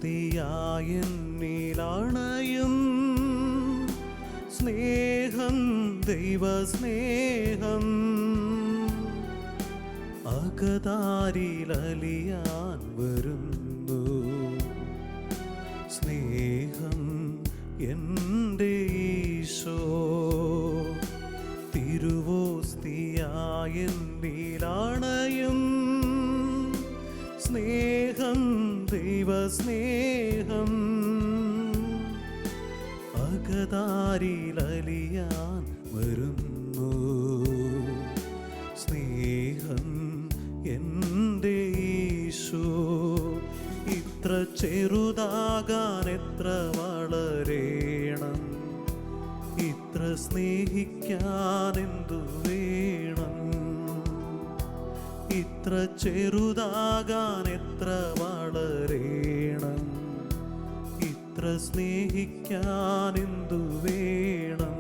തിരുവോസ്തിയായെന്നിലണയും സ്നേഹം, ദൈവസ്നേഹം അകതാരിലലിയാൻ വരുന്നു. സ്നേഹം എൻ്റെ ഈശോ തിരുവോസ്തിയായെന്നിലണയും സ്നേഹം, ദൈവസ്നേഹം അകതാരിലലിയാൻ വരുന്നു. സ്നേഹം എൻ്റെ ഈശോ ഇത്ര ചെറുതാകാൻ എത്ര വളരേണം, ഇത്ര സ്നേഹിക്കാൻ എന്തു വേണം. ഇത്ര ചെറുതാകാൻ എത്ര വളരേണം, ഇത്ര സ്നേഹിക്കാൻ എന്തു വേണം.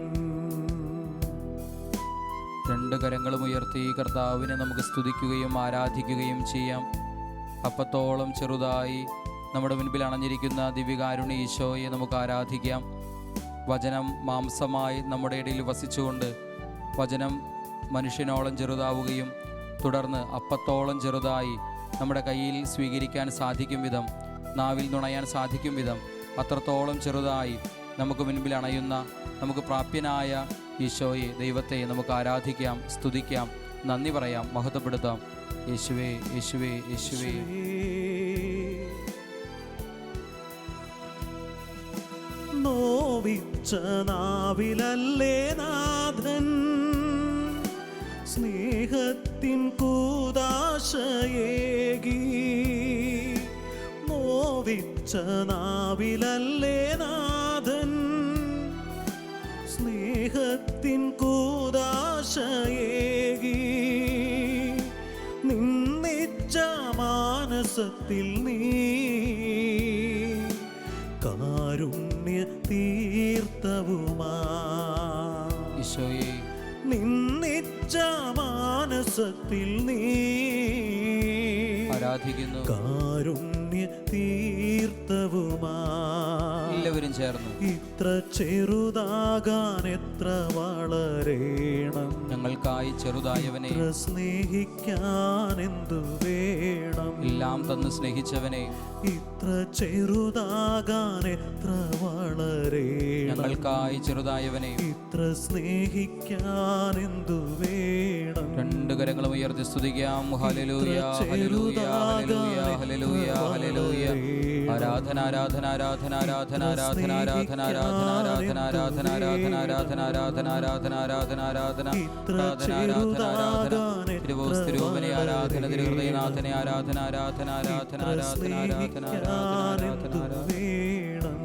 രണ്ട് കരങ്ങളും ഉയർത്തി കർത്താവിനെ നമുക്ക് സ്തുതിക്കുകയും ആരാധിക്കുകയും ചെയ്യാം. അപ്പത്തോളം ചെറുതായി നമ്മുടെ മുൻപിൽ അണഞ്ഞിരിക്കുന്ന ദിവ്യകാരുണ്യ ഈശോയെ നമുക്ക് ആരാധിക്കാം. വചനം മാംസമായി നമ്മുടെ ഇടയിൽ വസിച്ചുകൊണ്ട് വചനം മനുഷ്യനോളം ചെറുതാവുകയും തുടർന്ന് അപ്പത്തോളം ചെറുതായി നമ്മുടെ കയ്യിൽ സ്വീകരിക്കാൻ സാധിക്കും വിധം, നാവിൽ നുണയാൻ സാധിക്കും വിധം അത്രത്തോളം ചെറുതായി നമുക്ക് മുൻപിൽ അണയുന്ന നമുക്ക് പ്രാപ്യനായ ഈശോയെ, ദൈവത്തെ നമുക്ക് ആരാധിക്കാം, സ്തുതിക്കാം, നന്ദി പറയാം, മഹത്വപ്പെടുത്താം. യേശുവേ, യേശുവേ, യേശുവേ. നോവിച്ച നാവിലല്ലേ നാഥൻ സ്നേഹത്തിൻ കൂദാശയേകി. നോവിച്ച നാവിലല്ലേ നാഥൻ സ്നേഹത്തിൻ കൂദാശയേകി. നിന്നിച്ച മാനസത്തിൽ നീ കാരുണ്യ തീർത്ഥവുമാ ഈശോയെ. നിന്നിച്ച മാനസത്തിൽ നീ ആരാധിക്കുന്നു. കാരുണ്യ തീർത്ഥവുമാ എല്ലാവരും ചേർന്ന് ഇത്ര ചെറുതാകാൻ എത്ര വളരേണം, ഞങ്ങൾക്കായി ചെറുതായവനെ, ഇത്ര സ്നേഹിക്കാൻ എന്തു വേണം. എല്ലാം തന്ന് സ്നേഹിച്ചവനെ, ഇത്ര ചെറുതാകാൻ എത്ര വളരേണം, ഞങ്ങൾക്കായി ചെറുതായവനെ, ഇത്ര സ്നേഹിക്കാൻ എന്തു വേണം. രണ്ട് കരങ്ങളും ഉയർത്തി സ്തുതിക്കാം. Hallelujah, hallelujah, hallelujah, hallelujah, hallelujah. ആരാധന, ആരാധന, ആരാധന, ആരാധന, ആരാധന, ആരാധന, ആരാധന, ആരാധന, ആരാധന, ആരാധന, ആരാധന, ആരാധന, ആരാധന, ആരാധന, ആരാധന, ആരാധന, തിരുവോസ്തിരൂപനെ ആരാധന, തിരുഹൃദയനാഥനെ ആരാധന, ആരാധന, ആരാധന, ആരാധന, ആരാധന, ആരാധന, വേണം.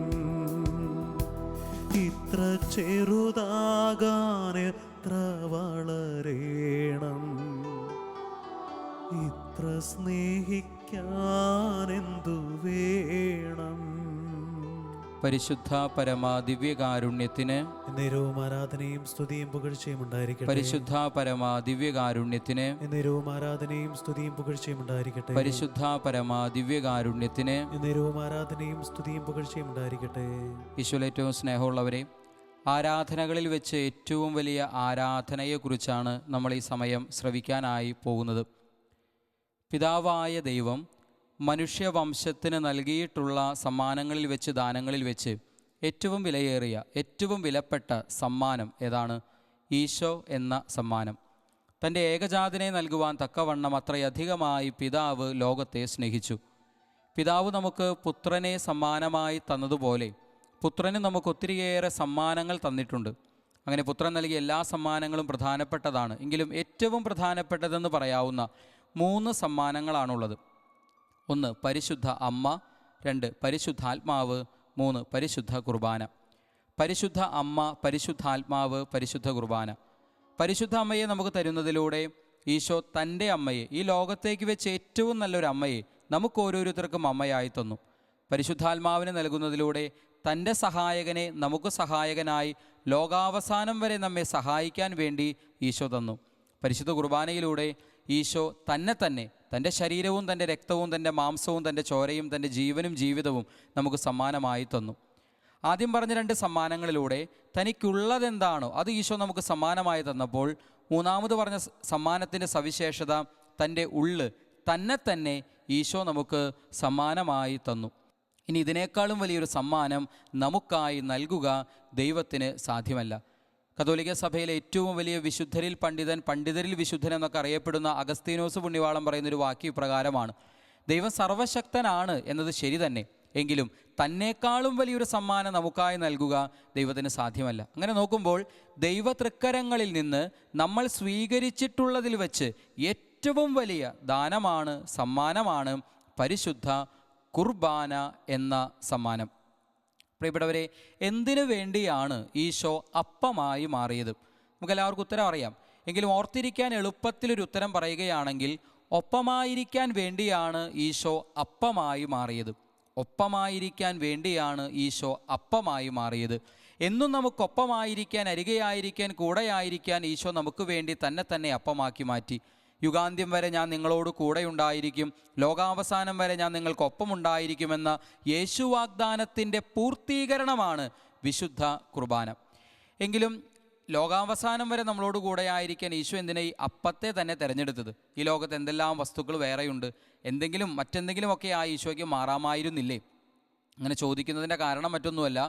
ഇത്ര ചെറുതാകാൻ എത്ര വളരേണം, ഇത്ര സ്നേഹിക്കാൻ എന്തു വേണം. പരിശുദ്ധ പരമാ ദിവ്യകാരുണ്യത്തിന് എന്നേരവും ആരാധനയും സ്തുതിയും പുകഴ്ചയും ഉണ്ടായിരിക്കട്ടെ. പരിശുദ്ധ പരമാ ദിവ്യകാരുണ്യത്തിന് എന്നേരവും ആരാധനയും സ്തുതിയും പുകഴ്ചയും ഉണ്ടായിരിക്കട്ടെ. പരിശുദ്ധ പരമാ ദിവ്യകാരുണ്യത്തിന് എന്നേരവും ആരാധനയും സ്തുതിയും പുകഴ്ചയും ഉണ്ടായിരിക്കട്ടെ. ഈശോയിൽ ഏറ്റവും സ്നേഹമുള്ളവരെ, ആരാധനകളിൽ വെച്ച് ഏറ്റവും വലിയ ആരാധനയെക്കുറിച്ചാണ് നമ്മൾ ഈ സമയം ശ്രവിക്കാനായി പോകുന്നത്. പിതാവായ ദൈവം മനുഷ്യവംശത്തിന് നൽകിയിട്ടുള്ള സമ്മാനങ്ങളിൽ വെച്ച്, ദാനങ്ങളിൽ വെച്ച് ഏറ്റവും വിലയേറിയ, ഏറ്റവും വിലപ്പെട്ട സമ്മാനം ഏതാണ്? ഈശോ എന്ന സമ്മാനം. തൻ്റെ ഏകജാതനെ നൽകുവാൻ തക്കവണ്ണം അത്രയധികമായി പിതാവ് ലോകത്തെ സ്നേഹിച്ചു. പിതാവ് നമുക്ക് പുത്രനെ സമ്മാനമായി തന്നതുപോലെ പുത്രന് നമുക്ക് ഒത്തിരിയേറെ സമ്മാനങ്ങൾ തന്നിട്ടുണ്ട്. അങ്ങനെ പുത്രൻ നൽകിയ എല്ലാ സമ്മാനങ്ങളും പ്രധാനപ്പെട്ടതാണ്. എങ്കിലും ഏറ്റവും പ്രധാനപ്പെട്ടതെന്ന് പറയാവുന്ന 3 സമ്മാനങ്ങളാണുള്ളത്. 1 പരിശുദ്ധ അമ്മ, 2 പരിശുദ്ധാത്മാവ്, 3 പരിശുദ്ധ കുർബാന. പരിശുദ്ധ അമ്മ, പരിശുദ്ധാത്മാവ്, പരിശുദ്ധ കുർബാന. പരിശുദ്ധ അമ്മയെ നമുക്ക് തരുന്നതിലൂടെ ഈശോ തൻ്റെ അമ്മയെ, ഈ ലോകത്തേക്ക് വെച്ച് ഏറ്റവും നല്ലൊരു അമ്മയെ നമുക്ക് ഓരോരുത്തർക്കും അമ്മയായി തന്നു. പരിശുദ്ധാത്മാവിനെ നൽകുന്നതിലൂടെ തൻ്റെ സഹായകനെ നമുക്ക് സഹായകനായി ലോകാവസാനം വരെ നമ്മെ സഹായിക്കാൻ വേണ്ടി ഈശോ തന്നു. പരിശുദ്ധ കുർബാനയിലൂടെ ഈശോ തന്നെ തൻ്റെ ശരീരവും തൻ്റെ രക്തവും തൻ്റെ മാംസവും തൻ്റെ ചോരയും തൻ്റെ ജീവനും ജീവിതവും നമുക്ക് സമ്മാനമായി തന്നു. ആദ്യം പറഞ്ഞ 2 സമ്മാനങ്ങളിലൂടെ തനിക്കുള്ളതെന്താണോ അത് ഈശോ നമുക്ക് സമ്മാനമായി തന്നപ്പോൾ, മൂന്നാമത് പറഞ്ഞ സമ്മാനത്തിൻ്റെ സവിശേഷത തൻ്റെ ഉള്ള് തന്നെ ഈശോ നമുക്ക് സമ്മാനമായി തന്നു. ഇനി ഇതിനേക്കാളും വലിയൊരു സമ്മാനം നമുക്കായി നൽകുക ദൈവത്തിന് സാധ്യമല്ല. കത്തോലിക്ക സഭയിലെ ഏറ്റവും വലിയ വിശുദ്ധരിൽ പണ്ഡിതരിൽ വിശുദ്ധൻ എന്നൊക്കെ അറിയപ്പെടുന്ന അഗസ്തീനോസ് പുണ്യവാളൻ പറയുന്നൊരു വാക്യം ഇപ്രകാരമാണ്: ദൈവം സർവശക്തനാണ് എന്നത് ശരി തന്നെ, എങ്കിലും തന്നേക്കാളും വലിയൊരു സമ്മാനം നമുക്കായി നൽകുക ദൈവത്തിന് സാധ്യമല്ല. അങ്ങനെ നോക്കുമ്പോൾ ദൈവ തൃക്കരങ്ങളിൽ നിന്ന് നമ്മൾ സ്വീകരിച്ചിട്ടുള്ളതിൽ വെച്ച് ഏറ്റവും വലിയ ദാനമാണ്, സമ്മാനമാണ് പരിശുദ്ധ കുർബാന എന്ന സമ്മാനം. പ്രിയപ്പെട്ടവരെ, എന്തിനു വേണ്ടിയാണ് ഈശോ അപ്പമായി മാറിയത്? നമുക്കെല്ലാവർക്കും ഉത്തരം അറിയാം. എങ്കിലും ഓർത്തിരിക്കാൻ എളുപ്പത്തിലൊരു ഉത്തരം പറയുകയാണെങ്കിൽ, ഒപ്പമായിരിക്കാൻ വേണ്ടിയാണ് ഈശോ അപ്പമായി മാറിയത്. ഒപ്പമായിരിക്കാൻ വേണ്ടിയാണ് ഈശോ അപ്പമായി മാറിയത്. എന്നും നമുക്കൊപ്പമായിരിക്കാൻ, അരികെയായിരിക്കാൻ, കൂടെയായിരിക്കാൻ ഈശോ നമുക്ക് വേണ്ടി തന്നെ അപ്പമാക്കി മാറ്റി. യുഗാന്ത്യം വരെ ഞാൻ നിങ്ങളോട് കൂടെയുണ്ടായിരിക്കും, ലോകാവസാനം വരെ ഞാൻ നിങ്ങൾക്കൊപ്പമുണ്ടായിരിക്കുമെന്ന യേശു വാഗ്ദാനത്തിൻ്റെ പൂർത്തീകരണമാണ് വിശുദ്ധ കുർബാന. എങ്കിലും ലോകാവസാനം വരെ നമ്മളോട് കൂടെയായിരിക്കാൻ ഈശോ എന്തിനാ ഈ അപ്പത്തെ തന്നെ തിരഞ്ഞെടുത്തത്? ഈ ലോകത്ത് എന്തെല്ലാം വസ്തുക്കൾ വേറെയുണ്ട്, മറ്റെന്തെങ്കിലുമൊക്കെ ആ ഈശോയ്ക്ക് മാറാമായിരുന്നില്ലേ? അങ്ങനെ ചോദിക്കുന്നതിൻ്റെ കാരണം മറ്റൊന്നുമല്ല,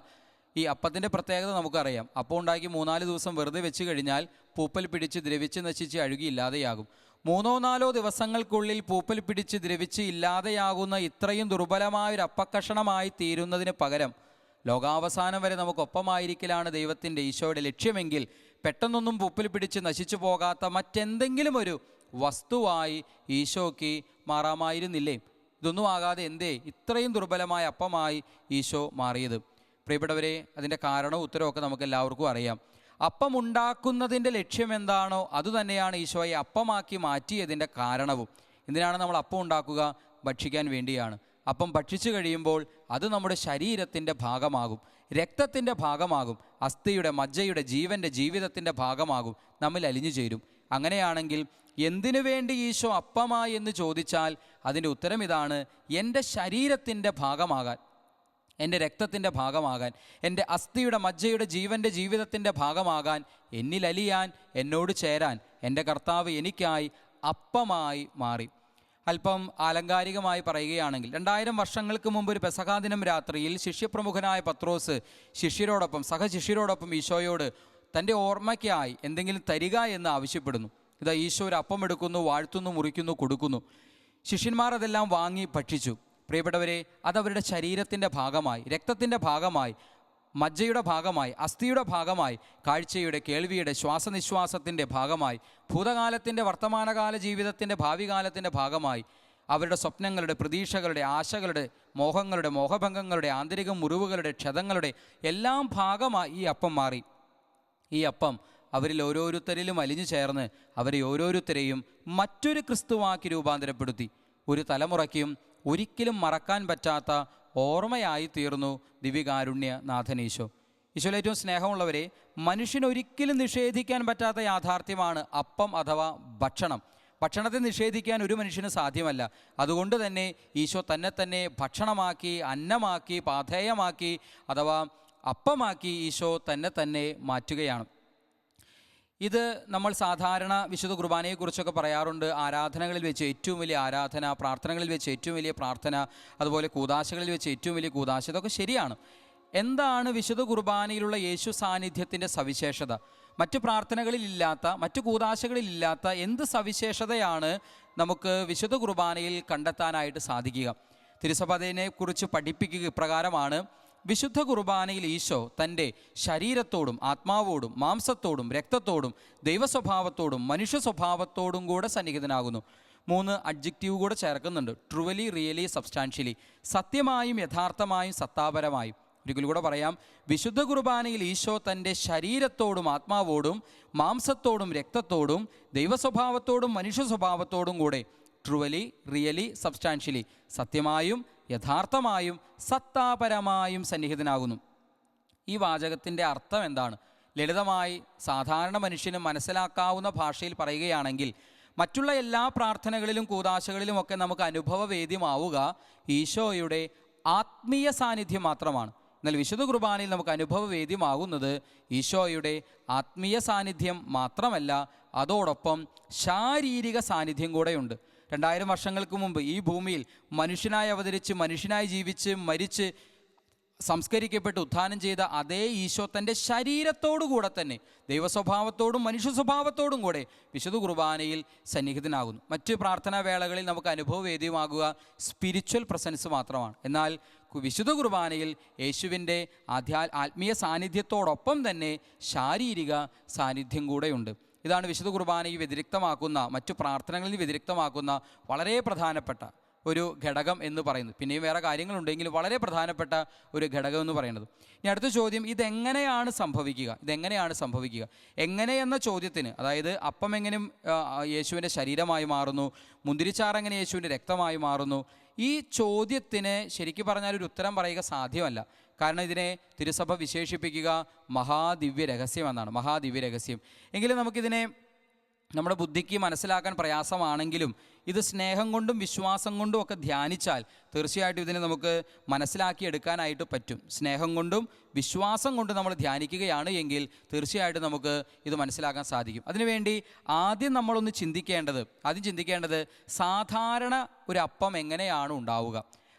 ഈ അപ്പത്തിൻ്റെ പ്രത്യേകത നമുക്കറിയാം. അപ്പം ഉണ്ടാക്കി 3-4 ദിവസം വെറുതെ വെച്ച് കഴിഞ്ഞാൽ പൂപ്പൽ പിടിച്ച് ദ്രവിച്ച് നശിച്ച് അഴുകി ഇല്ലാതെയാകും. 3-4 ദിവസങ്ങൾക്കുള്ളിൽ പൂപ്പൽ പിടിച്ച് ദ്രവിച്ച് ഇല്ലാതെയാകുന്ന ഇത്രയും ദുർബലമായൊരു അപ്പക്കഷണമായി തീരുന്നതിന് പകരം ലോകാവസാനം വരെ നമുക്കൊപ്പമായിരിക്കലാണ് ദൈവത്തിൻ്റെ, ഈശോയുടെ ലക്ഷ്യമെങ്കിൽ പെട്ടെന്നൊന്നും പൂപ്പൽ പിടിച്ച് നശിച്ചു പോകാത്ത മറ്റെന്തെങ്കിലും ഒരു വസ്തുവായി ഈശോയ്ക്ക് മാറാമായിരുന്നില്ലേ? ഇതൊന്നും ആകാതെ എന്തേ ഇത്രയും ദുർബലമായ അപ്പമായി ഈശോ മാറിയത്? പ്രിയപ്പെട്ടവരെ, അതിൻ്റെ കാരണവും ഉത്തരവൊക്കെ നമുക്ക് എല്ലാവർക്കും അറിയാം. അപ്പം ഉണ്ടാക്കുന്നതിൻ്റെ ലക്ഷ്യം എന്താണോ അതുതന്നെയാണ് ഈശോയെ അപ്പമാക്കി മാറ്റിയതിൻ്റെ കാരണവും. എന്തിനാണ് നമ്മൾ അപ്പം ഉണ്ടാക്കുക? ഭക്ഷിക്കാൻ വേണ്ടിയാണ്. അപ്പം ഭക്ഷിച്ചു കഴിയുമ്പോൾ അത് നമ്മുടെ ശരീരത്തിൻ്റെ ഭാഗമാകും, രക്തത്തിൻ്റെ ഭാഗമാകും, അസ്ഥിയുടെ, മജ്ജയുടെ, ജീവൻ്റെ, ജീവിതത്തിൻ്റെ ഭാഗമാകും, നമ്മിൽ അലിഞ്ഞു ചേരും. അങ്ങനെയാണെങ്കിൽ എന്തിനു വേണ്ടി ഈശോ അപ്പമായി എന്ന് ചോദിച്ചാൽ അതിൻ്റെ ഉത്തരം ഇതാണ്: എൻ്റെ ശരീരത്തിൻ്റെ ഭാഗമാകാൻ, എൻ്റെ രക്തത്തിൻ്റെ ഭാഗമാകാൻ, എൻ്റെ അസ്ഥിയുടെ, മജ്ജയുടെ, ജീവൻ്റെ, ജീവിതത്തിൻ്റെ ഭാഗമാകാൻ, എന്നിലലിയാൻ, എന്നോട് ചേരാൻ എൻ്റെ കർത്താവ് എനിക്കായി അപ്പമായി മാറി. അല്പം ആലങ്കാരികമായി പറയുകയാണെങ്കിൽ 2000 വർഷങ്ങൾക്ക് മുമ്പ് ഒരു പെസഹാ ദിനം രാത്രിയിൽ ശിഷ്യപ്രമുഖനായ പത്രോസ് സഹശിഷ്യരോടൊപ്പം ഈശോയോട് തൻ്റെ ഓർമ്മയ്ക്കായി എന്തെങ്കിലും തരിക എന്ന് ആവശ്യപ്പെടുന്നു. ഇതാ ഈശോ ഒരു അപ്പം എടുക്കുന്നു, വാഴ്ത്തുന്നു, മുറിക്കുന്നു, കൊടുക്കുന്നു. ശിഷ്യന്മാർ അതെല്ലാം വാങ്ങി ഭക്ഷിച്ചു. പ്രിയപ്പെട്ടവരെ, അതവരുടെ ശരീരത്തിൻ്റെ ഭാഗമായി, രക്തത്തിൻ്റെ ഭാഗമായി, മജ്ജയുടെ ഭാഗമായി, അസ്ഥിയുടെ ഭാഗമായി, കാഴ്ചയുടെ, കേൾവിയുടെ, ശ്വാസനിശ്വാസത്തിൻ്റെ ഭാഗമായി, ഭൂതകാലത്തിൻ്റെ, വർത്തമാനകാല ജീവിതത്തിൻ്റെ, ഭാവി കാലത്തിൻ്റെ ഭാഗമായി, അവരുടെ സ്വപ്നങ്ങളുടെ, പ്രതീക്ഷകളുടെ, ആശകളുടെ, മോഹങ്ങളുടെ, മോഹഭംഗങ്ങളുടെ, ആന്തരിക മുറിവുകളുടെ, ക്ഷതങ്ങളുടെ എല്ലാം ഭാഗമായി ഈ അപ്പം മാറി. ഈ അപ്പം അവരിൽ ഓരോരുത്തരിലും അലിഞ്ഞു ചേർന്ന് അവരെ ഓരോരുത്തരെയും മറ്റൊരു ക്രിസ്തുവാക്കി രൂപാന്തരപ്പെടുത്തി. ഒരു തലമുറയ്ക്കും ഒരിക്കലും മറക്കാൻ പറ്റാത്ത ഓർമ്മയായി തീർന്നു ദിവ്യകാരുണ്യ നാഥനീശോ. ഈശോയിൽ ഏറ്റവും സ്നേഹമുള്ളവരെ, മനുഷ്യനൊരിക്കലും നിഷേധിക്കാൻ പറ്റാത്ത യാഥാർത്ഥ്യമാണ് അപ്പം അഥവാ ഭക്ഷണം. ഭക്ഷണത്തെ നിഷേധിക്കാൻ ഒരു മനുഷ്യന് സാധ്യമല്ല. അതുകൊണ്ട് തന്നെ ഈശോ തന്നെ ഭക്ഷണമാക്കി, അന്നമാക്കി, പാഥേയമാക്കി അഥവാ അപ്പമാക്കി ഈശോ തന്നെ മാറ്റുകയാണ്. ഇത് നമ്മൾ സാധാരണ വിശുദ്ധ കുർബാനയെക്കുറിച്ചൊക്കെ പറയാറുണ്ട്. ആരാധനകളിൽ വെച്ച് ഏറ്റവും വലിയ ആരാധന, പ്രാർത്ഥനകളിൽ വെച്ച് ഏറ്റവും വലിയ പ്രാർത്ഥന, അതുപോലെ കൂദാശകളിൽ വെച്ച് ഏറ്റവും വലിയ കൂദാശ. ഇതൊക്കെ ശരിയാണ്. എന്താണ് വിശുദ്ധ കുർബാനയിലുള്ള യേശു സാന്നിധ്യത്തിൻ്റെ സവിശേഷത? മറ്റു പ്രാർത്ഥനകളിലില്ലാത്ത, മറ്റു കൂദാശകളിലില്ലാത്ത എന്ത് സവിശേഷതയാണ് നമുക്ക് വിശുദ്ധ കുർബാനയിൽ കണ്ടെത്താനായിട്ട് സാധിക്കുക? തിരുസഭ അതിനെക്കുറിച്ച് പഠിപ്പിക്കുക ഇപ്രകാരമാണ്: വിശുദ്ധ കുർബാനയിൽ ഈശോ തൻ്റെ ശരീരത്തോടും ആത്മാവോടും മാംസത്തോടും രക്തത്തോടും ദൈവസ്വഭാവത്തോടും മനുഷ്യ സ്വഭാവത്തോടും കൂടെ സന്നിഹിതനാകുന്നു. 3 അഡ്ജക്റ്റീവ് കൂടെ ചേർക്കുന്നുണ്ട്: ട്രുവലി, റിയലി, സബ്സ്റ്റാൻഷ്യലി. സത്യമായും യഥാർത്ഥമായും സത്താപരമായും. ഒരിക്കൽ കൂടെ പറയാം: വിശുദ്ധ കുർബാനയിൽ ഈശോ തൻ്റെ ശരീരത്തോടും ആത്മാവോടും മാംസത്തോടും രക്തത്തോടും ദൈവസ്വഭാവത്തോടും മനുഷ്യ സ്വഭാവത്തോടും കൂടെ ട്രുവലി, റിയലി, സബ്സ്റ്റാൻഷ്യലി, സത്യമായും യഥാർത്ഥമായും സത്താപരമായും സന്നിഹിതനാകുന്നു. ഈ വാചകത്തിൻ്റെ അർത്ഥം എന്താണ്? ലളിതമായി സാധാരണ മനുഷ്യന് മനസ്സിലാക്കാവുന്ന ഭാഷയിൽ പറയുകയാണെങ്കിൽ, മറ്റുള്ള എല്ലാ പ്രാർത്ഥനകളിലും കൂദാശകളിലുമൊക്കെ നമുക്ക് അനുഭവവേദ്യമാവുക ഈശോയുടെ ആത്മീയ സാന്നിധ്യം മാത്രമാണ്. എന്നാൽ വിശുദ്ധ കുർബാനയിൽ നമുക്ക് അനുഭവവേദ്യമാകുന്നത് ഈശോയുടെ ആത്മീയ സാന്നിധ്യം മാത്രമല്ല, അതോടൊപ്പം ശാരീരിക സാന്നിധ്യം കൂടെയുണ്ട്. 2000 വർഷങ്ങൾക്ക് മുമ്പ് ഈ ഭൂമിയിൽ മനുഷ്യനായി അവതരിച്ച്, മനുഷ്യനായി ജീവിച്ച്, മരിച്ച്, സംസ്കരിക്കപ്പെട്ട് ഉത്ഥാനം ചെയ്ത അതേ ഈശോ തൻ്റെ ശരീരത്തോടു കൂടെ തന്നെ ദൈവസ്വഭാവത്തോടും മനുഷ്യ സ്വഭാവത്തോടും കൂടെ വിശുദ്ധ കുർബാനയിൽ സന്നിഹിതനാകുന്നു. മറ്റ് പ്രാർത്ഥനാ വേളകളിൽ നമുക്ക് അനുഭവവേദ്യമാകുക സ്പിരിച്വൽ പ്രസൻസ് മാത്രമാണ്. എന്നാൽ വിശുദ്ധ കുർബാനയിൽ യേശുവിൻ്റെ ആത്മീയ സാന്നിധ്യത്തോടൊപ്പം തന്നെ ശാരീരിക സാന്നിധ്യം കൂടെയുണ്ട്. ഇതാണ് വിശുദ്ധ കുർബാനയെ വ്യതിരിക്തമാക്കുന്ന, മറ്റു പ്രാർത്ഥനകളിൽ വ്യതിരിക്തമാക്കുന്ന വളരെ പ്രധാനപ്പെട്ട ഒരു ഘടകം എന്ന് പറയുന്നത്. പിന്നെയും വേറെ കാര്യങ്ങളുണ്ടെങ്കിലും വളരെ പ്രധാനപ്പെട്ട ഒരു ഘടകം എന്ന് പറയുന്നത്. ഇനി അടുത്ത ചോദ്യം, ഇതെങ്ങനെയാണ് സംഭവിക്കുക? എങ്ങനെയെന്ന ചോദ്യത്തിന്, അതായത് അപ്പം എങ്ങനെ യേശുവിൻ്റെ ശരീരമായി മാറുന്നു, മുന്തിരിച്ചാറ് എങ്ങനെ യേശുവിൻ്റെ രക്തമായി മാറുന്നു, ഈ ചോദ്യത്തിന് ശരിക്കും പറഞ്ഞാൽ ഒരു ഉത്തരം പറയുക സാധ്യമല്ല. കാരണം ഇതിനെ തിരുസഭ വിശേഷിപ്പിക്കുക മഹാദിവ്യ രഹസ്യം എന്നാണ്. മഹാദിവ്യ രഹസ്യം. എങ്കിലും നമുക്കിതിനെ നമ്മുടെ ബുദ്ധിക്ക് മനസ്സിലാക്കാൻ പ്രയാസമാണെങ്കിലും ഇത് സ്നേഹം കൊണ്ടും വിശ്വാസം കൊണ്ടും ഒക്കെ ധ്യാനിച്ചാൽ തീർച്ചയായിട്ടും ഇതിനെ നമുക്ക് മനസ്സിലാക്കിയെടുക്കാനായിട്ട് പറ്റും. സ്നേഹം കൊണ്ടും വിശ്വാസം കൊണ്ടും നമ്മൾ ധ്യാനിക്കുകയാണ് എങ്കിൽ തീർച്ചയായിട്ടും നമുക്ക് ഇത് മനസ്സിലാക്കാൻ സാധിക്കും. അതിനുവേണ്ടി ആദ്യം നമ്മളൊന്ന് ചിന്തിക്കേണ്ടത് സാധാരണ ഒരു അപ്പം എങ്ങനെയാണ് ഉണ്ടാവുക.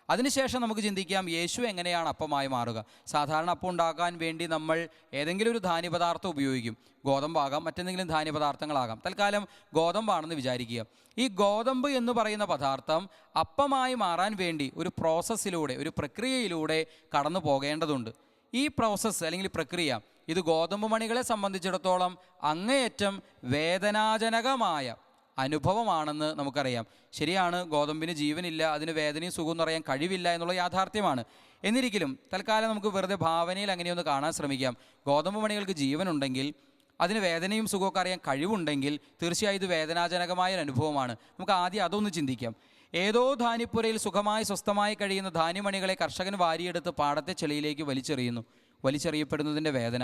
അതിനുശേഷം നമുക്ക് ചിന്തിക്കാം യേശു എങ്ങനെയാണ് അപ്പമായി മാറുക. സാധാരണ അപ്പം ഉണ്ടാക്കാൻ വേണ്ടി നമ്മൾ ഏതെങ്കിലും ഒരു ധാന്യപദാർത്ഥം ഉപയോഗിക്കും. ഗോതമ്പാകാം, മറ്റെന്തെങ്കിലും ധാന്യപദാർത്ഥങ്ങളാകാം. തൽക്കാലം ഗോതമ്പാണെന്ന് വിചാരിക്കുക. ഈ ഗോതമ്പ് എന്ന് പറയുന്ന പദാർത്ഥം അപ്പമായി മാറാൻ വേണ്ടി ഒരു പ്രോസസ്സിലൂടെ, ഒരു പ്രക്രിയയിലൂടെ കടന്നു പോകേണ്ടതുണ്ട്. ഈ പ്രോസസ്സ് അല്ലെങ്കിൽ പ്രക്രിയ ഇത് ഗോതമ്പ് മണികളെ സംബന്ധിച്ചിടത്തോളം അങ്ങേയറ്റം വേദനാജനകമായ അനുഭവമാണെന്ന് നമുക്കറിയാം. ശരിയാണ്, ഗോതമ്പിന് ജീവനില്ല, അതിന് വേദനയും സുഖവും എന്ന് പറയാൻ കഴിവില്ല എന്നുള്ള യാഥാർത്ഥ്യമാണ്. എന്നിരിക്കലും തൽക്കാലം നമുക്ക് വെറുതെ ഭാവനയിൽ അങ്ങനെയൊന്ന് കാണാൻ ശ്രമിക്കാം. ഗോതമ്പ് മണികൾക്ക് ജീവനുണ്ടെങ്കിൽ, അതിന് വേദനയും സുഖമൊക്കെ അറിയാൻ കഴിവുണ്ടെങ്കിൽ തീർച്ചയായും ഇത് വേദനാജനകമായ ഒരു അനുഭവമാണ്. നമുക്ക് ആദ്യം അതൊന്ന് ചിന്തിക്കാം. ഏതോ ധാന്യപ്പുരയിൽ സുഖമായി സ്വസ്ഥമായി കഴിയുന്ന ധാന്യമണികളെ കർഷകൻ വാരിയെടുത്ത് പാടത്തെ ചെളിയിലേക്ക് വലിച്ചെറിയപ്പെടുന്നതിൻ്റെ വേദന,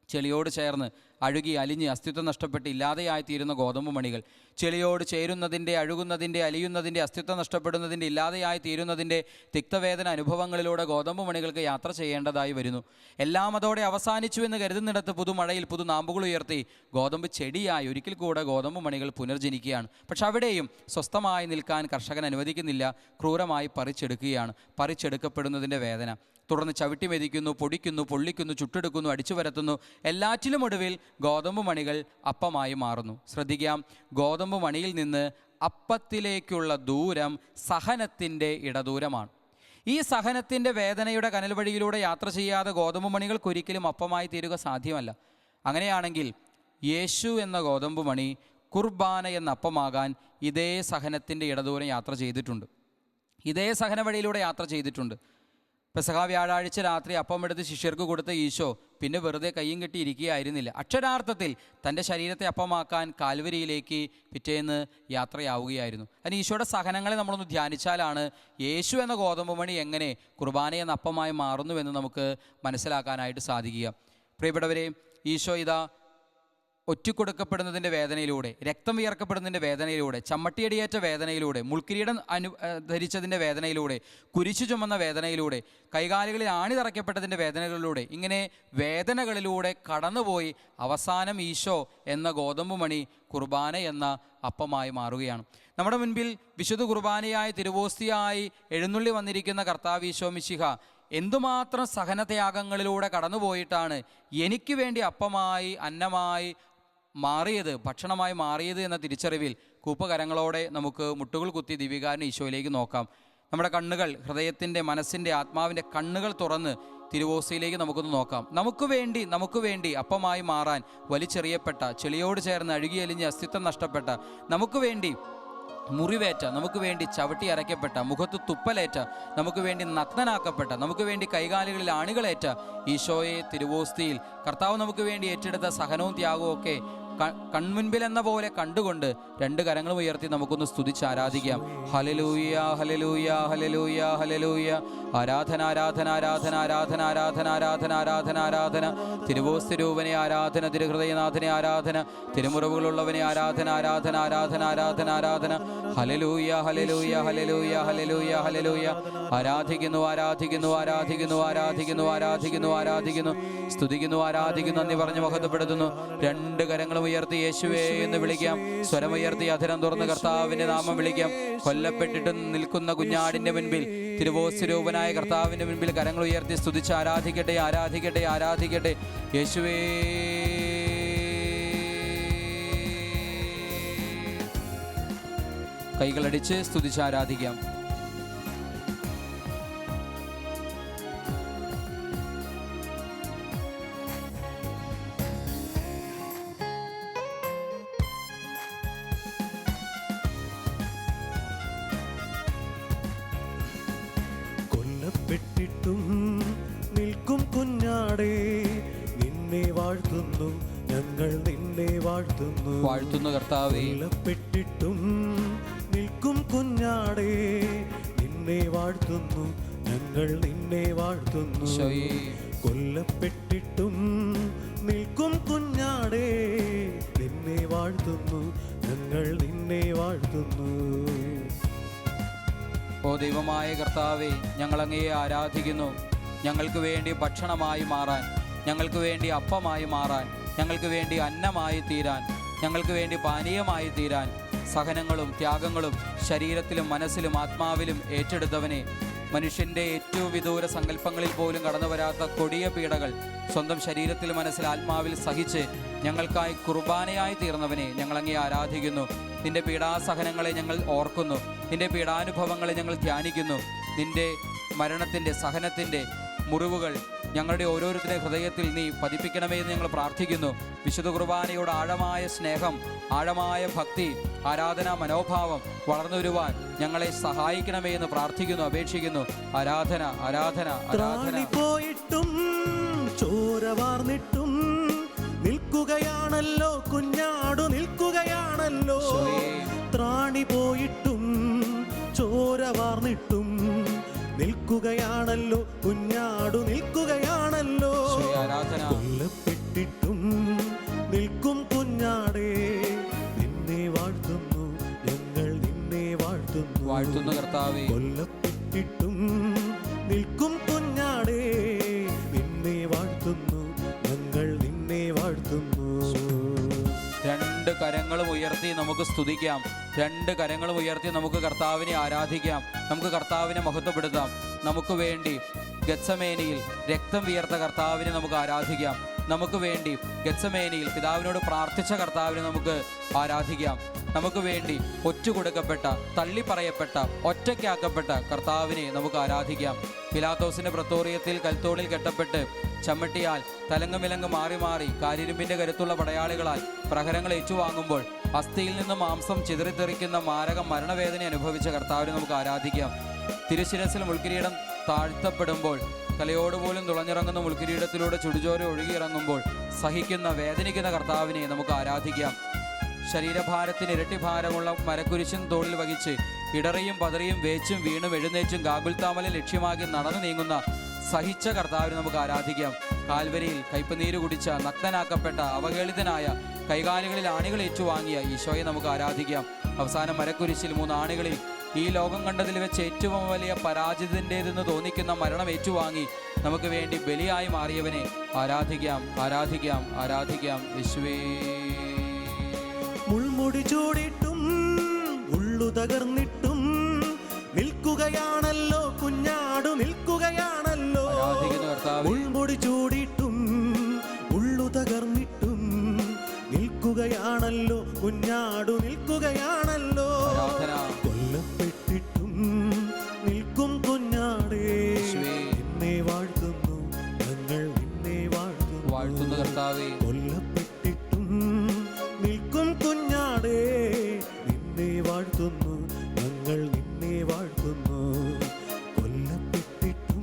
ചെളിയോട് ചേർന്ന് അഴുകി അലിഞ്ഞ് അസ്തിത്വം നഷ്ടപ്പെട്ട് ഇല്ലാതെയായിത്തീരുന്ന ഗോതമ്പ് മണികൾ, ചെളിയോട് ചേരുന്നതിൻ്റെ, അഴുകുന്നതിൻ്റെ, അലിയുന്നതിൻ്റെ, അസ്തിത്വം നഷ്ടപ്പെടുന്നതിൻ്റെ, ഇല്ലാതെയായിത്തീരുന്നതിൻ്റെ തിക്തവേദന അനുഭവങ്ങളിലൂടെ ഗോതമ്പ് മണികൾക്ക് യാത്ര ചെയ്യേണ്ടതായി വരുന്നു. എല്ലാം അതോടെ അവസാനിച്ചു എന്ന് കരുതുന്നിടത്ത് പുതുമഴയിൽ പുതുനാമ്പുകൾ ഉയർത്തി ഗോതമ്പ് ചെടിയായി ഒരിക്കൽ കൂടെ ഗോതമ്പ് മണികൾ പുനർജനിക്കുകയാണ്. പക്ഷെ അവിടെയും സ്വസ്ഥമായി നിൽക്കാൻ കർഷകൻ അനുവദിക്കുന്നില്ല. ക്രൂരമായി പറിച്ചെടുക്കപ്പെടുന്നതിൻ്റെ വേദന. തുടർന്ന് ചവിട്ടി മെതിക്കുന്നു, പൊടിക്കുന്നു, പൊള്ളിക്കുന്നു, ചുട്ടെടുക്കുന്നു, അടിച്ചു വരത്തുന്നു. എല്ലാറ്റിലും ഒടുവിൽ ഗോതമ്പ് മണികൾ അപ്പമായി മാറുന്നു. ശ്രദ്ധിക്കാം, ഗോതമ്പ് മണിയിൽ നിന്ന് അപ്പത്തിലേക്കുള്ള ദൂരം സഹനത്തിൻ്റെ ഇടദൂരമാണ്. ഈ സഹനത്തിൻ്റെ വേദനയുടെ കനൽ വഴിയിലൂടെ യാത്ര ചെയ്യാതെ ഗോതമ്പ് മണികൾക്കൊരിക്കലും അപ്പമായി തീരുക സാധ്യമല്ല. അങ്ങനെയാണെങ്കിൽ യേശു എന്ന ഗോതമ്പ് മണി കുർബാന എന്ന അപ്പമാകാൻ ഇതേ സഹനത്തിൻ്റെ ഇടദൂരം യാത്ര ചെയ്തിട്ടുണ്ട്. ഇതേ സഹന വഴിയിലൂടെ യാത്ര ചെയ്തിട്ടുണ്ട്. പെസഹ വ്യാഴാഴ്ച രാത്രി അപ്പമെടുത്ത് ശിഷ്യർക്ക് കൊടുത്ത ഈശോ പിന്നെ വെറുതെ കയ്യും കെട്ടി ഇരിക്കുകയായിരുന്നില്ല. അക്ഷരാർത്ഥത്തിൽ തൻ്റെ ശരീരത്തെ അപ്പമാക്കാൻ കാൽവരിയിലേക്ക് പിറ്റേന്ന് യാത്രയാവുകയായിരുന്നു. അതിന് ഈശോയുടെ സഹനങ്ങളെ നമ്മളൊന്ന് ധ്യാനിച്ചാലാണ് യേശു എന്ന ഗോതമ്പ് മണി എങ്ങനെ കുർബാന എന്ന അപ്പമായി മാറുന്നുവെന്ന് നമുക്ക് മനസ്സിലാക്കാനായിട്ട് സാധിക്കുക. പ്രിയപ്പെട്ടവരെ, ഈശോ ഇതാ ഒറ്റിക്കൊടുക്കപ്പെടുന്നതിൻ്റെ വേദനയിലൂടെ, രക്തം വിയർക്കപ്പെടുന്നതിൻ്റെ വേദനയിലൂടെ, ചമ്മട്ടിയടിയേറ്റ വേദനയിലൂടെ, മുൾക്കിരീടം ധരിച്ചതിൻ്റെ വേദനയിലൂടെ, കുരിശു ചുമന്ന വേദനയിലൂടെ, കൈകാലുകളിൽ ആണി തറയ്ക്കപ്പെട്ടതിൻ്റെ വേദനകളിലൂടെ, ഇങ്ങനെ വേദനകളിലൂടെ കടന്നുപോയി അവസാനം ഈശോ എന്ന ഗോതമ്പ് മണി കുർബാന എന്ന അപ്പമായി മാറുകയാണ്. നമ്മുടെ മുൻപിൽ വിശുദ്ധ കുർബാനയായി തിരുവോസ്തിയായി എഴുന്നള്ളി വന്നിരിക്കുന്ന കർത്താവ് ഈശോ മിശിഹ എന്തുമാത്രം സഹനത്യാഗങ്ങളിലൂടെ കടന്നുപോയിട്ടാണ് എനിക്ക് വേണ്ടി അപ്പമായി, അന്നമായി മാറിയത്, ഭക്ഷണമായി മാറിയത് എന്ന തിരിച്ചറിവിൽ കൂപ്പകരങ്ങളോടെ നമുക്ക് മുട്ടുകൾ കുത്തി ദിവ്യകാരുണ്യ ഈശോയിലേക്ക് നോക്കാം. നമ്മുടെ കണ്ണുകൾ, ഹൃദയത്തിൻ്റെ, മനസ്സിൻ്റെ, ആത്മാവിൻ്റെ കണ്ണുകൾ തുറന്ന് തിരുവോസ്തിയിലേക്ക് നമുക്കൊന്ന് നോക്കാം. നമുക്ക് വേണ്ടി അപ്പമായി മാറാൻ വലിച്ചെറിയപ്പെട്ട, ചെളിയോട് ചേർന്ന് അഴുകിയലിഞ്ഞ് അസ്തിത്വം നഷ്ടപ്പെട്ട, നമുക്ക് വേണ്ടി മുറിവേറ്റ, നമുക്ക് വേണ്ടി ചവിട്ടി അരയ്ക്കപ്പെട്ട, മുഖത്ത് തുപ്പലേറ്റ, നമുക്ക് വേണ്ടി നഗ്നനാക്കപ്പെട്ട, നമുക്ക് വേണ്ടി കൈകാലുകളിൽ ആണികളേറ്റ ഈശോയെ തിരുവോസ്തിയിൽ കർത്താവ് നമുക്ക് വേണ്ടി ഏറ്റെടുത്ത സഹനവും ത്യാഗവും ഒക്കെ കൺമുൻപിൽ എന്ന പോലെ കണ്ടുകൊണ്ട് രണ്ട് കരങ്ങളും ഉയർത്തി നമുക്കൊന്ന് സ്തുതിച്ച് ആരാധിക്കാം. Hallelujah hallelujah hallelujah hallelujah. ആരാധന ആരാധന ആരാധന ആരാധന ആരാധന ആരാധന ആരാധന ആരാധന. തിരുവോസ്തിരൂപനെ ആരാധന, തിരുഹൃദയനാഥനെ ആരാധന, തിരുമുറവുകളുള്ളവനെ ആരാധന ആരാധന ആരാധന ആരാധന ആരാധന. Hallelujah hallelujah hallelujah hallelujah hallelujah. ആരാധിക്കുന്നു ആരാധിക്കുന്നു ആരാധിക്കുന്നു ആരാധിക്കുന്നു ആരാധിക്കുന്നു ആരാധിക്കുന്നു, സ്തുതിക്കുന്നു ആരാധിക്കുന്നു, നന്ദി പറഞ്ഞ് മഹത്വപ്പെടുത്തുന്നു. രണ്ട് കരങ്ങളും ഉയർത്തി യേശുവേ എന്ന് വിളിക്കാം. സ്വരമുയർത്തി അധരം തുറന്ന് കർത്താവിന്റെ നാമം വിളിക്കാം. കൊല്ലപ്പെട്ടിട്ട് നിൽക്കുന്ന കുഞ്ഞാടിന്റെ മുൻപിൽ, തിരുവോസ്തിരൂപനായ കർത്താവിന്റെ മുൻപിൽ കരങ്ങൾ ഉയർത്തി സ്തുതിച്ച് ആരാധിക്കട്ടെ ആരാധിക്കട്ടെ ആരാധിക്കട്ടെ. യേശുവേ കൈകളടിച്ച് സ്തുതിച്ച് ആരാധിക്കാം. കൊല്ലപ്പെട്ടിട്ടും നിൽക്കും കുഞ്ഞാടേ, നിന്നെ വാഴ്ത്തുന്നു ഞങ്ങൾ, നിന്നെ വാഴ്ത്തുന്നു. വാഴ്ത്തുന്നു കർത്താവേ. കൊല്ലപ്പെട്ടിട്ടും നിൽക്കും കുഞ്ഞാടേ, നിന്നെ വാഴ്ത്തുന്നു ഞങ്ങൾ, നിന്നെ വാഴ്ത്തുന്നു. കൊല്ലപ്പെട്ടിട്ടും നിൽക്കും കുഞ്ഞാടേ, നിന്നെ വാഴ്ത്തുന്നു ഞങ്ങൾ, നിന്നെ വാഴ്ത്തുന്നു. ഓ ദൈവമായ കർത്താവേ, ഞങ്ങൾ അങ്ങയെ ആരാധിക്കുന്നു. ഞങ്ങൾക്ക് വേണ്ടി ഭക്ഷണമായി മാറാൻ, ഞങ്ങൾക്ക് വേണ്ടി അപ്പമായി മാറാൻ, ഞങ്ങൾക്ക് വേണ്ടി അന്നമായി തീരാൻ, ഞങ്ങൾക്ക് വേണ്ടി പാനീയമായി തീരാൻ, സഹനങ്ങളും ത്യാഗങ്ങളും ശരീരത്തിലും മനസ്സിലും ആത്മാവിലും ഏറ്റെടുത്തവനെ, മനുഷ്യൻ്റെ ഏറ്റവും വിദൂര സങ്കല്പങ്ങളിൽ പോലും കടന്നു വരാത്ത കൊടിയ പീഡകൾ സ്വന്തം ശരീരത്തിൽ മനസ്സിൽ ആത്മാവിൽ സഹിച്ച് ഞങ്ങൾക്കായി കുർബാനയായി തീർന്നവനെ, ഞങ്ങളങ്ങേ ആരാധിക്കുന്നു. നിന്റെ പീഡാസഹനങ്ങളെ ഞങ്ങൾ ഓർക്കുന്നു, നിന്റെ പീഡാനുഭവങ്ങളെ ഞങ്ങൾ ധ്യാനിക്കുന്നു. നിന്റെ മരണത്തിൻ്റെ, സഹനത്തിൻ്റെ മുറിവുകൾ ഞങ്ങളുടെ ഓരോരുത്തരുടെ ഹൃദയത്തിൽ നീ പതിപ്പിക്കണമേ എന്ന് ഞങ്ങൾ പ്രാർത്ഥിക്കുന്നു. വിശുദ്ധ കുർബാനയോട് ആഴമായ സ്നേഹം, ആഴമായ ഭക്തി, ആരാധനാ മനോഭാവം വളർന്നു വരുവാൻ ഞങ്ങളെ സഹായിക്കണമേ എന്ന് പ്രാർത്ഥിക്കുന്നു, അപേക്ഷിക്കുന്നു. ആരാധന ആരാധന ആരാധന. പോയിട്ടും ചോര വാർന്നിട്ടും നിൽക്കുകയാണല്ലോ കുഞ്ഞാടു, നിൽക്കുകയാണല്ലോ. ത്രാണി പോയിട്ടും ചോര വാർന്നിട്ടും നിൽക്കുകയാണല്ലോ കുഞ്ഞാടു, നിൽക്കുകയാണല്ലോ. കൊല്ലപ്പെട്ടിട്ടും നിൽക്കും കുഞ്ഞാടേ, നിന്നെ വാഴ്ത്തുന്നു ഞങ്ങൾ, നിന്നെ വാഴ്ത്തുന്നു. വാഴ്ത്തുന്നു കർത്താവേ. കൊല്ലപ്പെട്ടിട്ടും നിൽക്കും കുഞ്ഞാടേ, നിന്നെ വാഴ്ത്തുന്നു ഞങ്ങൾ, നിന്നെ വാഴ്ത്തുന്നു. രണ്ട് കരങ്ങളും ഉയർത്തി നമുക്ക് സ്തുതിക്കാം. രണ്ട് കരങ്ങളും ഉയർത്തി നമുക്ക് കർത്താവിനെ ആരാധിക്കാം. നമുക്ക് കർത്താവിനെ മഹത്വപ്പെടുത്താം. നമുക്ക് വേണ്ടി ഗത്സമേനിയിൽ രക്തം വിയർത്ത കർത്താവിനെ നമുക്ക് ആരാധിക്കാം. നമുക്ക് വേണ്ടി ഗത്സമേനിയിൽ പിതാവിനോട് പ്രാർത്ഥിച്ച കർത്താവിനെ നമുക്ക് ആരാധിക്കാം. നമുക്ക് വേണ്ടി ഒറ്റുകൊടുക്കപ്പെട്ട, തള്ളിപ്പറയപ്പെട്ട, ഒറ്റയ്ക്കാക്കപ്പെട്ട കർത്താവിനെ നമുക്ക് ആരാധിക്കാം. പിലാത്തോസിന്റെ പ്രത്തോറിയത്തിൽ കൽത്തോളിൽ കെട്ടപ്പെട്ട് ചമ്മട്ടിയാൽ തലങ്ങുമിലങ്ങ് മാറി മാറി കാരിരുമ്പിന്റെ കരുത്തുള്ള പടയാളികളാൽ പ്രഹരങ്ങൾ ഏറ്റുവാങ്ങുമ്പോൾ അസ്ഥിയിൽ നിന്ന് മാംസം ചിതറിത്തെറിക്കുന്ന മാരക മരണവേദന അനുഭവിച്ച കർത്താവിനെ നമുക്ക് ആരാധിക്കാം. തിരുശിരസിൽ മുൾക്കിരീടം താഴ്ത്തപ്പെടുമ്പോൾ, തലയോടുപോലും തുളഞ്ഞിറങ്ങുന്ന മുൾക്കിരീടത്തിലൂടെ ചുടുചോര ഒഴുകിയിറങ്ങുമ്പോൾ സഹിക്കുന്ന, വേദനിക്കുന്ന കർത്താവിനെ നമുക്ക് ആരാധിക്കാം. ശരീരഭാരത്തിന് ഇരട്ടി ഭാരമുള്ള മരക്കുരിശും തോളിൽ വഹിച്ച് ഇടറിയും പതറിയും വേച്ചും വീണും എഴുന്നേറ്റും ഗാഗുൽത്താമലിൽ ലക്ഷ്യമാക്കി നടന്നു നീങ്ങുന്ന സഹിച്ച കർത്താവിനെ നമുക്ക് ആരാധിക്കാം. കാൽവരിയിൽ കയ്പുനീര് കുടിച്ച, നഗ്നനാക്കപ്പെട്ട, അവഹേളിതനായ, കൈകാലുകളിൽ ആണികൾ ഏറ്റുവാങ്ങിയ ഈശോയെ നമുക്ക് ആരാധിക്കാം. അവസാനം മരക്കുരിശിൽ 3 ആണികളിൽ ഈ ലോകം കണ്ടതിൽ വെച്ച് ഏറ്റവും വലിയ പരാജിതൻ്റേതെന്ന് തോന്നിക്കുന്ന മരണം ഏറ്റുവാങ്ങി നമുക്ക് വേണ്ടി ബലിയായി മാറിയവനെ ആരാധിക്കാം ആരാധിക്കാം ആരാധിക്കാം. യേശുവേ. മുൾമുടി ചൂടിട്ടും ഉള്ളു തകർന്നിട്ടും നിൽക്കുകയാണല്ലോ കുഞ്ഞാടു, നിൽക്കുകയാണല്ലോ. മുൾമുടി ചൂടിട്ടും ഉള്ളു തകർന്നിട്ടും നിൽക്കുകയാണല്ലോ കുഞ്ഞാടു, നിൽക്കുകയാണല്ലോ. കൊല്ലപ്പെട്ടിട്ടും നിൽക്കും കുഞ്ഞാടേ, നിന്നെ വാഴ്ത്തുന്നു ഞങ്ങൾ, നിന്നെ വാഴ്ത്തുന്നു. വാഴ്ത്തുന്നു കർത്താവേ. കൊല്ലപ്പെട്ടിട്ടും നിൽക്കും കുഞ്ഞാടേ, നിന്നെ വാഴ്ത്തുന്നു ഞങ്ങൾ, നിന്നെ വാഴ്ത്തുന്നു. കൊല്ലപ്പെട്ടിട്ടും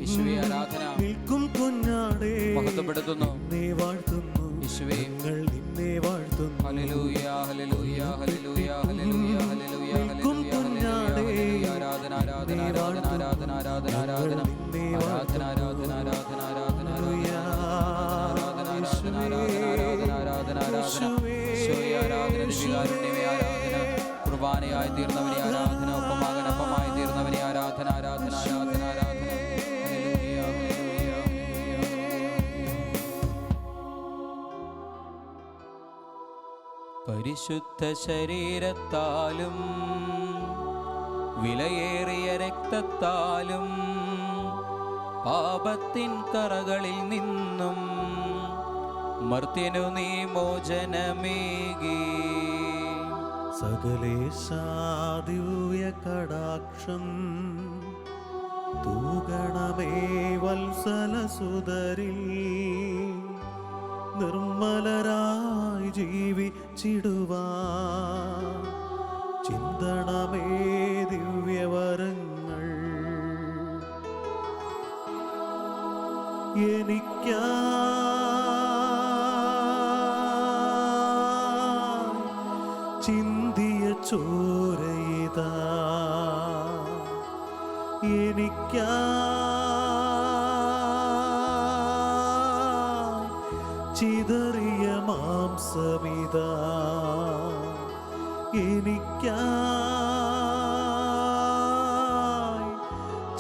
നിൽക്കും കുഞ്ഞാടേ, മഹത്വപ്പെടുത്തുന്നു. നിന്നെ വാഴ്ത്തുന്നു യേശുവേ. ഞങ്ങൾ നിന്നെ വാഴ്ത്തുന്നു. Hallelujah hallelujah hallelujah hallelujah hallelujah hallelujah hallelujah. ആരാധന ആരാധന ആരാധന ആരാധന ആരാധന ആരാധന ആരാധന ആരാധന ആരാധന ആരാധന ആരാധന കുർബാനയായി തീർന്നവനെ ആരാധന, ഒപ്പമാകനപ്പമായി തീർന്നവനെ ആരാധന ആരാധന ആരാധന ആരാധന. Hallelujah hallelujah. പരിശുദ്ധ ശരീരത്താലും വിലയേറിയ രക്തത്താലും പാപത്തിൻ കറകളിൽ നിന്നും മർത്യനു നീ മോചനമേകി. സകലേശാ ദിവ്യ കടാക്ഷം തൂഗണമേ വത്സലസുതരിൽ. നിർമ്മലരായി ജീവിച്ചിടുവാൻ ചിന്തണമേ ദിവ്യവരങ്ങൾ. ചിന്തിയ ചോരയിതാ, ചിതറിയ മാംസമിതാ,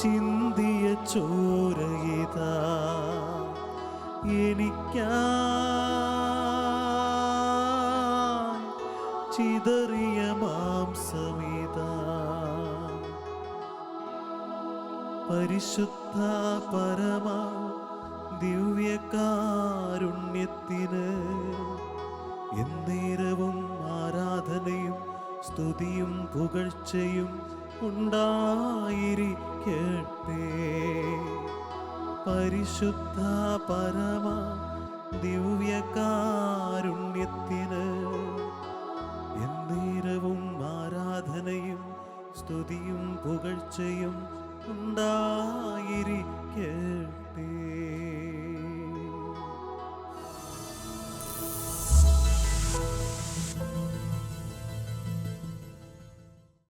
ചിന്തിയ ചോരയിതാ, ചിതറിയ മാംസമിതാ. പരിശുദ്ധ പരമ ദിവ്യകാരുണ്യത്തിന് എന്നേരവും ആരാധനയും സ്തുതിയും പുകഴ്ചയും ഉണ്ടായിരിക്കട്ടെ. പരിശുദ്ധ പരമ